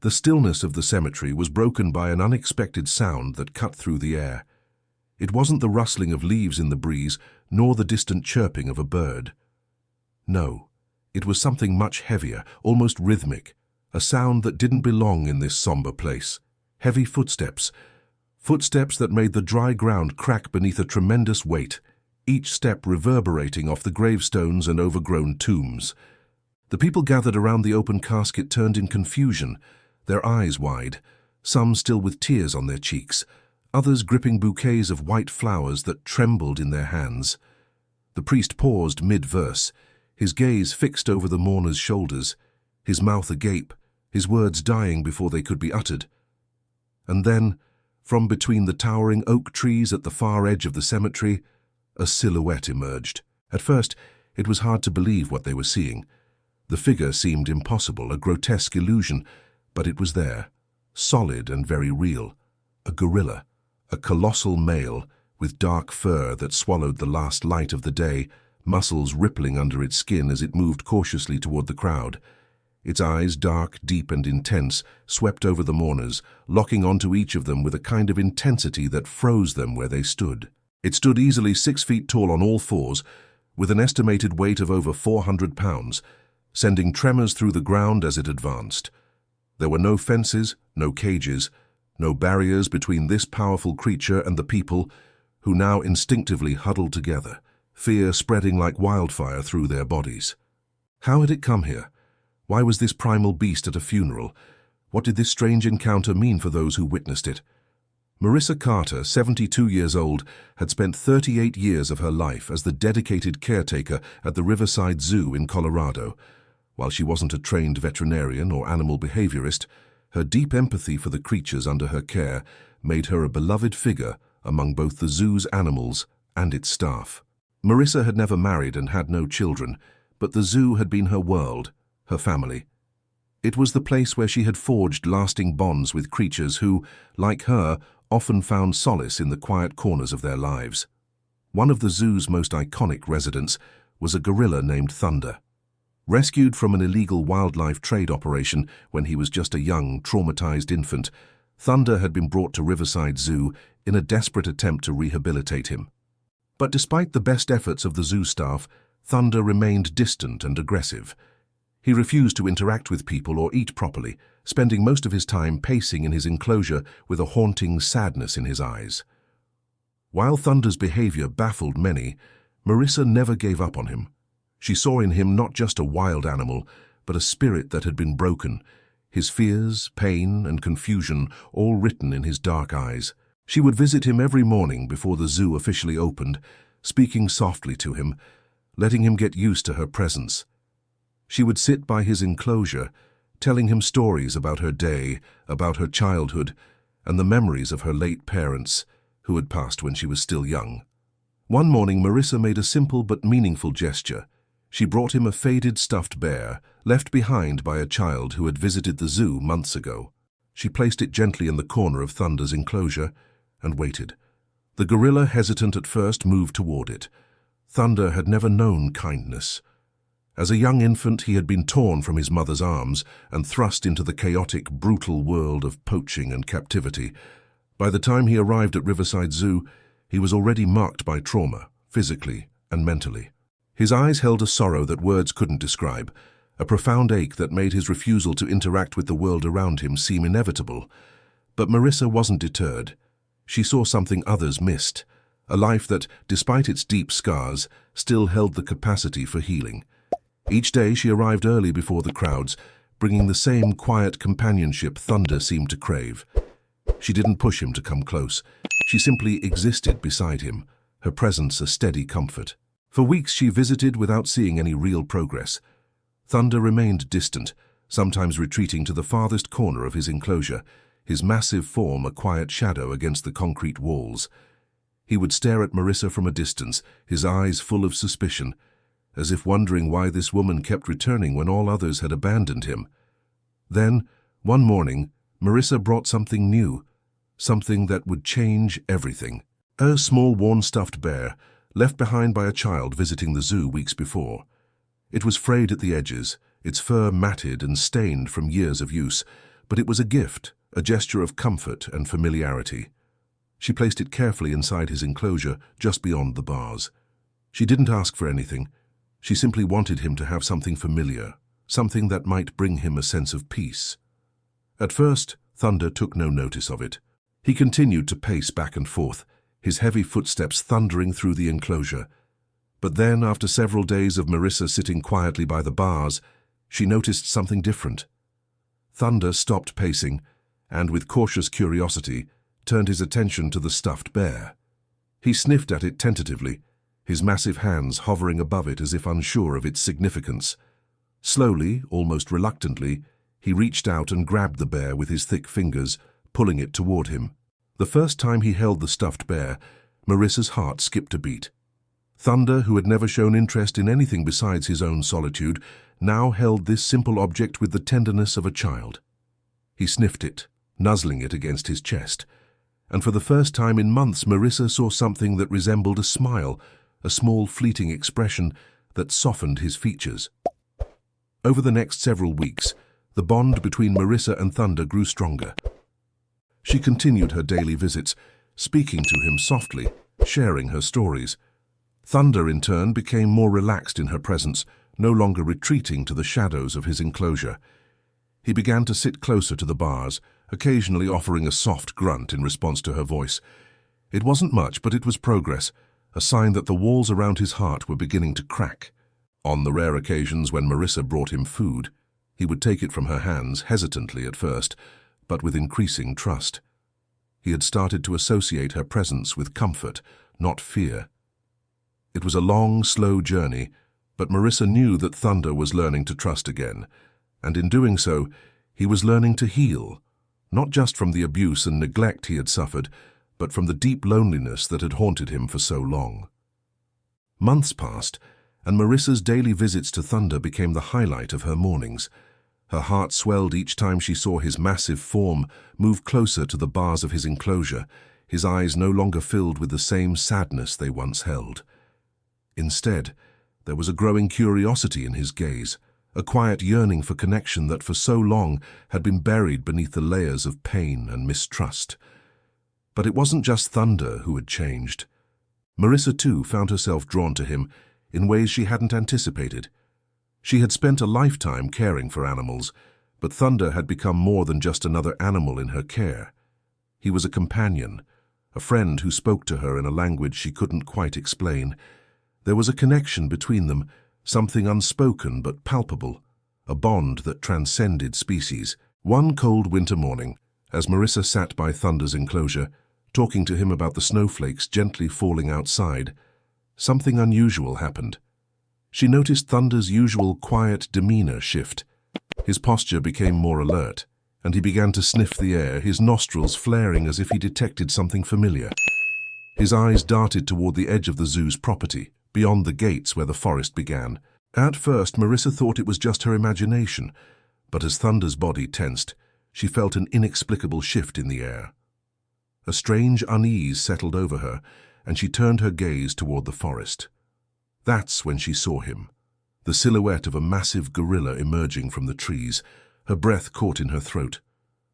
The stillness of the cemetery was broken by an unexpected sound that cut through the air. It wasn't the rustling of leaves in the breeze, nor the distant chirping of a bird. No, it was something much heavier, almost rhythmic, a sound that didn't belong in this somber place. Heavy footsteps. Footsteps that made the dry ground crack beneath a tremendous weight, each step reverberating off the gravestones and overgrown tombs. The people gathered around the open casket turned in confusion, their eyes wide, some still with tears on their cheeks, others gripping bouquets of white flowers that trembled in their hands. The priest paused mid-verse, his gaze fixed over the mourner's shoulders, his mouth agape, his words dying before they could be uttered. And then, from between the towering oak trees at the far edge of the cemetery, a silhouette emerged. At first, it was hard to believe what they were seeing. The figure seemed impossible, a grotesque illusion, but it was there, solid and very real. A gorilla, a colossal male with dark fur that swallowed the last light of the day, muscles rippling under its skin as it moved cautiously toward the crowd. Its eyes, dark, deep and intense, swept over the mourners, locking onto each of them with a kind of intensity that froze them where they stood. It stood easily 6 feet tall on all fours, with an estimated weight of over 400 pounds, sending tremors through the ground as it advanced. There were no fences, no cages, no barriers between this powerful creature and the people, who now instinctively huddled together, fear spreading like wildfire through their bodies. How had it come here? Why was this primal beast at a funeral? What did this strange encounter mean for those who witnessed it? Marissa Carter, 72 years old, had spent 38 years of her life as the dedicated caretaker at the Riverside Zoo in Colorado. While she wasn't a trained veterinarian or animal behaviorist, her deep empathy for the creatures under her care made her a beloved figure among both the zoo's animals and its staff. Marissa had never married and had no children, but the zoo had been her world, her family. It was the place where she had forged lasting bonds with creatures who, like her, often found solace in the quiet corners of their lives. One of the zoo's most iconic residents was a gorilla named Thunder. Rescued from an illegal wildlife trade operation when he was just a young, traumatized infant, Thunder had been brought to Riverside Zoo in a desperate attempt to rehabilitate him. But despite the best efforts of the zoo staff, Thunder remained distant and aggressive. He refused to interact with people or eat properly, spending most of his time pacing in his enclosure with a haunting sadness in his eyes. While Thunder's behavior baffled many, Marissa never gave up on him. She saw in him not just a wild animal, but a spirit that had been broken, his fears, pain, and confusion all written in his dark eyes. She would visit him every morning before the zoo officially opened, speaking softly to him, letting him get used to her presence. She would sit by his enclosure, telling him stories about her day, about her childhood, and the memories of her late parents, who had passed when she was still young. One morning, Marissa made a simple but meaningful gesture. She brought him a faded stuffed bear, left behind by a child who had visited the zoo months ago. She placed it gently in the corner of Thunder's enclosure and waited. The gorilla, hesitant at first, moved toward it. Thunder had never known kindness. As a young infant, he had been torn from his mother's arms and thrust into the chaotic, brutal world of poaching and captivity. By the time he arrived at Riverside Zoo, he was already marked by trauma, physically and mentally. His eyes held a sorrow that words couldn't describe, a profound ache that made his refusal to interact with the world around him seem inevitable. But Marissa wasn't deterred. She saw something others missed, a life that, despite its deep scars, still held the capacity for healing. Each day she arrived early before the crowds, bringing the same quiet companionship Thunder seemed to crave. She didn't push him to come close. She simply existed beside him, her presence a steady comfort. For weeks she visited without seeing any real progress. Thunder remained distant, sometimes retreating to the farthest corner of his enclosure, his massive form a quiet shadow against the concrete walls. He would stare at Marissa from a distance, his eyes full of suspicion, as if wondering why this woman kept returning when all others had abandoned him. Then, one morning, Marissa brought something new, something that would change everything. A small worn stuffed bear, left behind by a child visiting the zoo weeks before. It was frayed at the edges, its fur matted and stained from years of use, but it was a gift, a gesture of comfort and familiarity. She placed it carefully inside his enclosure, just beyond the bars. She didn't ask for anything. She simply wanted him to have something familiar, something that might bring him a sense of peace. At first, Thunder took no notice of it. He continued to pace back and forth, his heavy footsteps thundering through the enclosure. But then, after several days of Marissa sitting quietly by the bars, she noticed something different. Thunder stopped pacing, and with cautious curiosity, turned his attention to the stuffed bear. He sniffed at it tentatively, his massive hands hovering above it as if unsure of its significance. Slowly, almost reluctantly, he reached out and grabbed the bear with his thick fingers, pulling it toward him. The first time he held the stuffed bear, Marissa's heart skipped a beat. Thunder, who had never shown interest in anything besides his own solitude, now held this simple object with the tenderness of a child. He sniffed it, nuzzling it against his chest, and for the first time in months Marissa saw something that resembled a smile, a small fleeting expression that softened his features. Over the next several weeks, the bond between Marissa and Thunder grew stronger. She continued her daily visits, speaking to him softly, sharing her stories. Thunder, in turn, became more relaxed in her presence, no longer retreating to the shadows of his enclosure. He began to sit closer to the bars, occasionally offering a soft grunt in response to her voice. It wasn't much, but it was progress, a sign that the walls around his heart were beginning to crack. On the rare occasions when Marissa brought him food, he would take it from her hands, hesitantly at first, but with increasing trust. He had started to associate her presence with comfort, not fear. It was a long, slow journey, but Marissa knew that Thunder was learning to trust again, and in doing so, he was learning to heal, not just from the abuse and neglect he had suffered, but from the deep loneliness that had haunted him for so long. Months passed, and Marissa's daily visits to Thunder became the highlight of her mornings. Her heart swelled each time she saw his massive form move closer to the bars of his enclosure, his eyes no longer filled with the same sadness they once held. Instead, there was a growing curiosity in his gaze, a quiet yearning for connection that for so long had been buried beneath the layers of pain and mistrust. But it wasn't just Thunder who had changed. Marissa, too, found herself drawn to him in ways she hadn't anticipated. She had spent a lifetime caring for animals, but Thunder had become more than just another animal in her care. He was a companion, a friend who spoke to her in a language she couldn't quite explain. There was a connection between them, something unspoken but palpable, a bond that transcended species. One cold winter morning, as Marissa sat by Thunder's enclosure, talking to him about the snowflakes gently falling outside, something unusual happened. She noticed Thunder's usual quiet demeanor shift. His posture became more alert, and he began to sniff the air, his nostrils flaring as if he detected something familiar. His eyes darted toward the edge of the zoo's property, beyond the gates where the forest began. At first, Marissa thought it was just her imagination, but as Thunder's body tensed, she felt an inexplicable shift in the air. A strange unease settled over her, and she turned her gaze toward the forest. That's when she saw him, the silhouette of a massive gorilla emerging from the trees, her breath caught in her throat.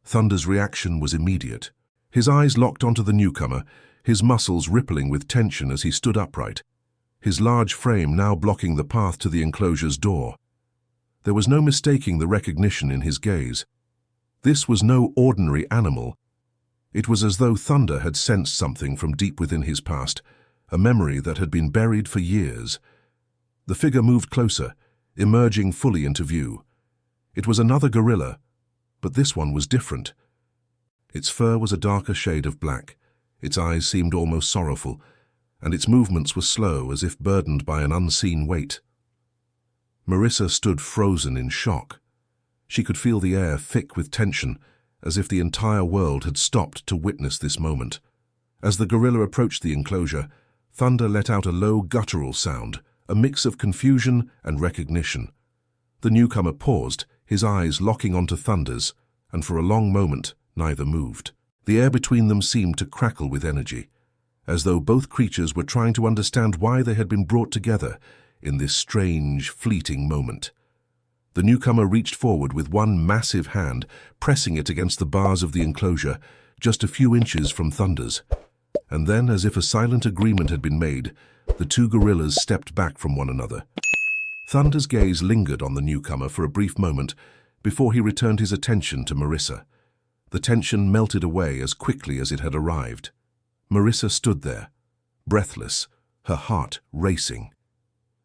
Thunder's reaction was immediate. His eyes locked onto the newcomer, his muscles rippling with tension as he stood upright, his large frame now blocking the path to the enclosure's door. There was no mistaking the recognition in his gaze. This was no ordinary animal. It was as though Thunder had sensed something from deep within his past, a memory that had been buried for years. The figure moved closer, emerging fully into view. It was another gorilla, but this one was different. Its fur was a darker shade of black, its eyes seemed almost sorrowful, and its movements were slow, as if burdened by an unseen weight. Marissa stood frozen in shock. She could feel the air thick with tension, as if the entire world had stopped to witness this moment. As the gorilla approached the enclosure, Thunder let out a low guttural sound, a mix of confusion and recognition. The newcomer paused, his eyes locking onto Thunder's, and for a long moment neither moved. The air between them seemed to crackle with energy, as though both creatures were trying to understand why they had been brought together in this strange, fleeting moment. The newcomer reached forward with one massive hand, pressing it against the bars of the enclosure, just a few inches from Thunder's. And then, as if a silent agreement had been made, the two gorillas stepped back from one another. Thunder's gaze lingered on the newcomer for a brief moment before he returned his attention to Marissa. The tension melted away as quickly as it had arrived. Marissa stood there, breathless, her heart racing.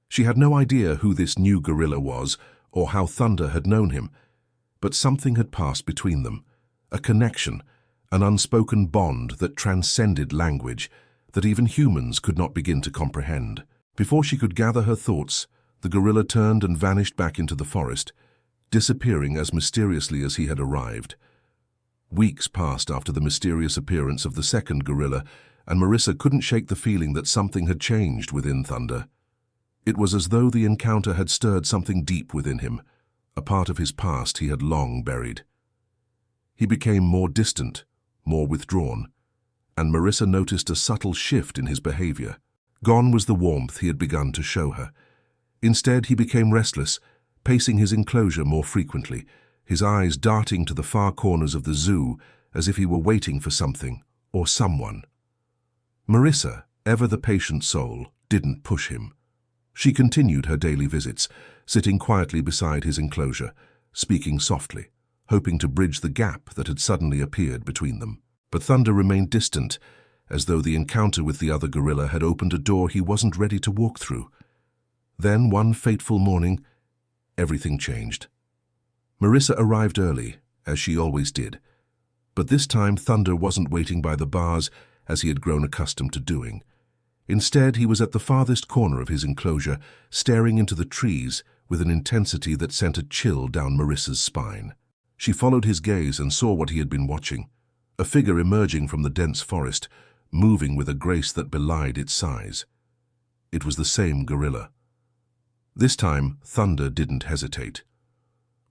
She had no idea who this new gorilla was or how Thunder had known him, but something had passed between them, a connection, an unspoken bond that transcended language, that even humans could not begin to comprehend. Before she could gather her thoughts, the gorilla turned and vanished back into the forest, disappearing as mysteriously as he had arrived. Weeks passed after the mysterious appearance of the second gorilla, and Marissa couldn't shake the feeling that something had changed within Thunder. It was as though the encounter had stirred something deep within him, a part of his past he had long buried. He became more distant, more withdrawn, and Marissa noticed a subtle shift in his behavior. Gone was the warmth he had begun to show her. Instead, he became restless, pacing his enclosure more frequently, his eyes darting to the far corners of the zoo as if he were waiting for something or someone. Marissa, ever the patient soul, didn't push him. She continued her daily visits, sitting quietly beside his enclosure, speaking softly, hoping to bridge the gap that had suddenly appeared between them. But Thunder remained distant, as though the encounter with the other gorilla had opened a door he wasn't ready to walk through. Then, one fateful morning, everything changed. Marissa arrived early, as she always did. But this time Thunder wasn't waiting by the bars as he had grown accustomed to doing. Instead, he was at the farthest corner of his enclosure, staring into the trees with an intensity that sent a chill down Marissa's spine. She followed his gaze and saw what he had been watching, a figure emerging from the dense forest, moving with a grace that belied its size. It was the same gorilla. This time, Thunder didn't hesitate.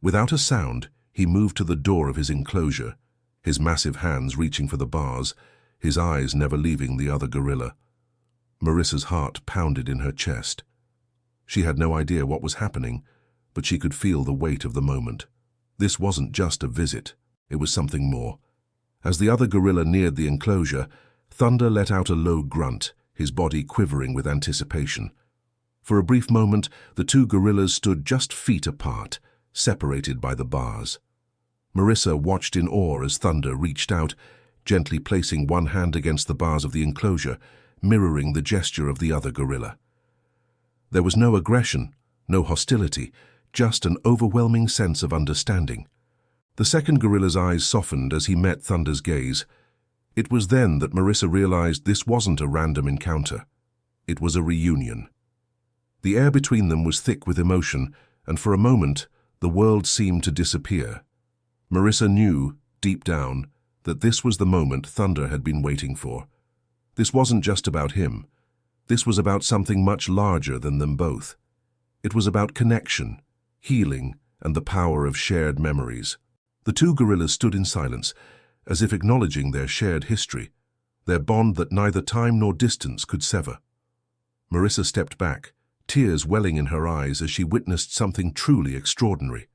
Without a sound, he moved to the door of his enclosure, his massive hands reaching for the bars, his eyes never leaving the other gorilla. Marissa's heart pounded in her chest. She had no idea what was happening, but she could feel the weight of the moment. This wasn't just a visit, it was something more. As the other gorilla neared the enclosure, Thunder let out a low grunt, his body quivering with anticipation. For a brief moment, the two gorillas stood just feet apart, separated by the bars. Marissa watched in awe as Thunder reached out, gently placing one hand against the bars of the enclosure, mirroring the gesture of the other gorilla. There was no aggression, no hostility, just an overwhelming sense of understanding. The second gorilla's eyes softened as he met Thunder's gaze. It was then that Marissa realized this wasn't a random encounter. It was a reunion. The air between them was thick with emotion, and for a moment, the world seemed to disappear. Marissa knew, deep down, that this was the moment Thunder had been waiting for. This wasn't just about him. This was about something much larger than them both. It was about connection, healing, and the power of shared memories. The two gorillas stood in silence, as if acknowledging their shared history, their bond that neither time nor distance could sever. Marissa stepped back, tears welling in her eyes as she witnessed something truly extraordinary.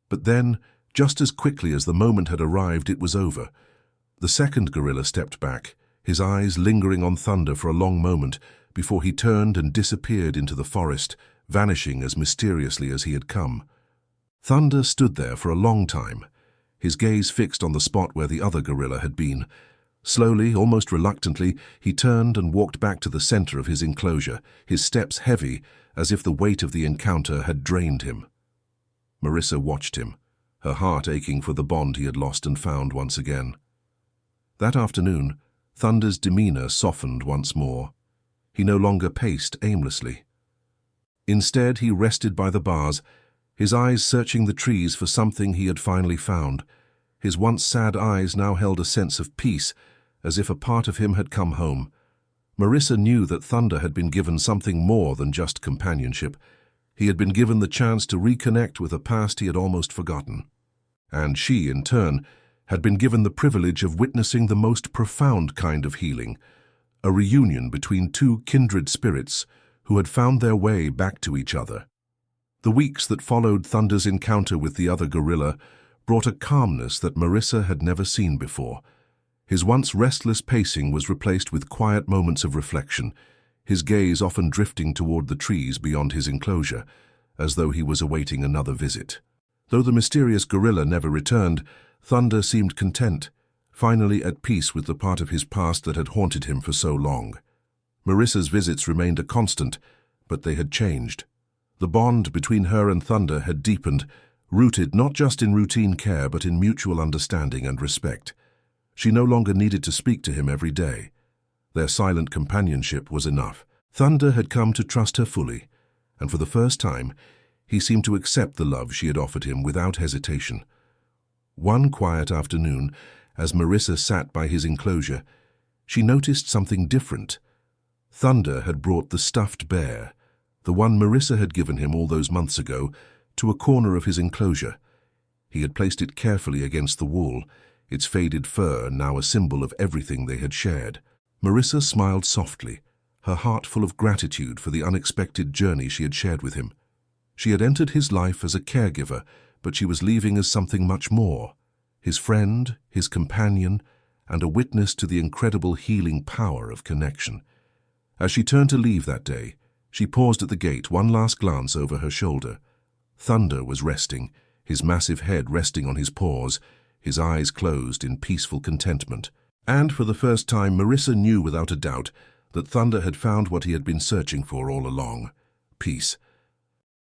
But then, just as quickly as the moment had arrived, it was over. The second gorilla stepped back, his eyes lingering on Thunder for a long moment before he turned and disappeared into the forest, vanishing as mysteriously as he had come. Thunder stood there for a long time, his gaze fixed on the spot where the other gorilla had been. Slowly, almost reluctantly, he turned and walked back to the center of his enclosure, his steps heavy, as if the weight of the encounter had drained him. Marissa watched him, her heart aching for the bond he had lost and found once again. That afternoon, Thunder's demeanor softened once more. He no longer paced aimlessly. Instead, he rested by the bars, his eyes searching the trees for something he had finally found. His once sad eyes now held a sense of peace, as if a part of him had come home. Marissa knew that Thunder had been given something more than just companionship. He had been given the chance to reconnect with a past he had almost forgotten. And she, in turn, had been given the privilege of witnessing the most profound kind of healing, a reunion between two kindred spirits who had found their way back to each other. The weeks that followed Thunder's encounter with the other gorilla brought a calmness that Marissa had never seen before. His once restless pacing was replaced with quiet moments of reflection, his gaze often drifting toward the trees beyond his enclosure, as though he was awaiting another visit. Though the mysterious gorilla never returned, Thunder seemed content, finally at peace with the part of his past that had haunted him for so long. Marissa's visits remained a constant, but they had changed. The bond between her and Thunder had deepened, rooted not just in routine care but in mutual understanding and respect. She no longer needed to speak to him every day. Their silent companionship was enough. Thunder had come to trust her fully, and for the first time, he seemed to accept the love she had offered him without hesitation. One quiet afternoon, as Marissa sat by his enclosure, she noticed something different. Thunder had brought the stuffed bear, the one Marissa had given him all those months ago, to a corner of his enclosure. He had placed it carefully against the wall, its faded fur now a symbol of everything they had shared. Marissa smiled softly, her heart full of gratitude for the unexpected journey she had shared with him. She had entered his life as a caregiver, but she was leaving as something much more: his friend, his companion, and a witness to the incredible healing power of connection. As she turned to leave that day, she paused at the gate, one last glance over her shoulder. Thunder was resting, his massive head resting on his paws, his eyes closed in peaceful contentment. And for the first time, Marissa knew without a doubt that Thunder had found what he had been searching for all along: peace.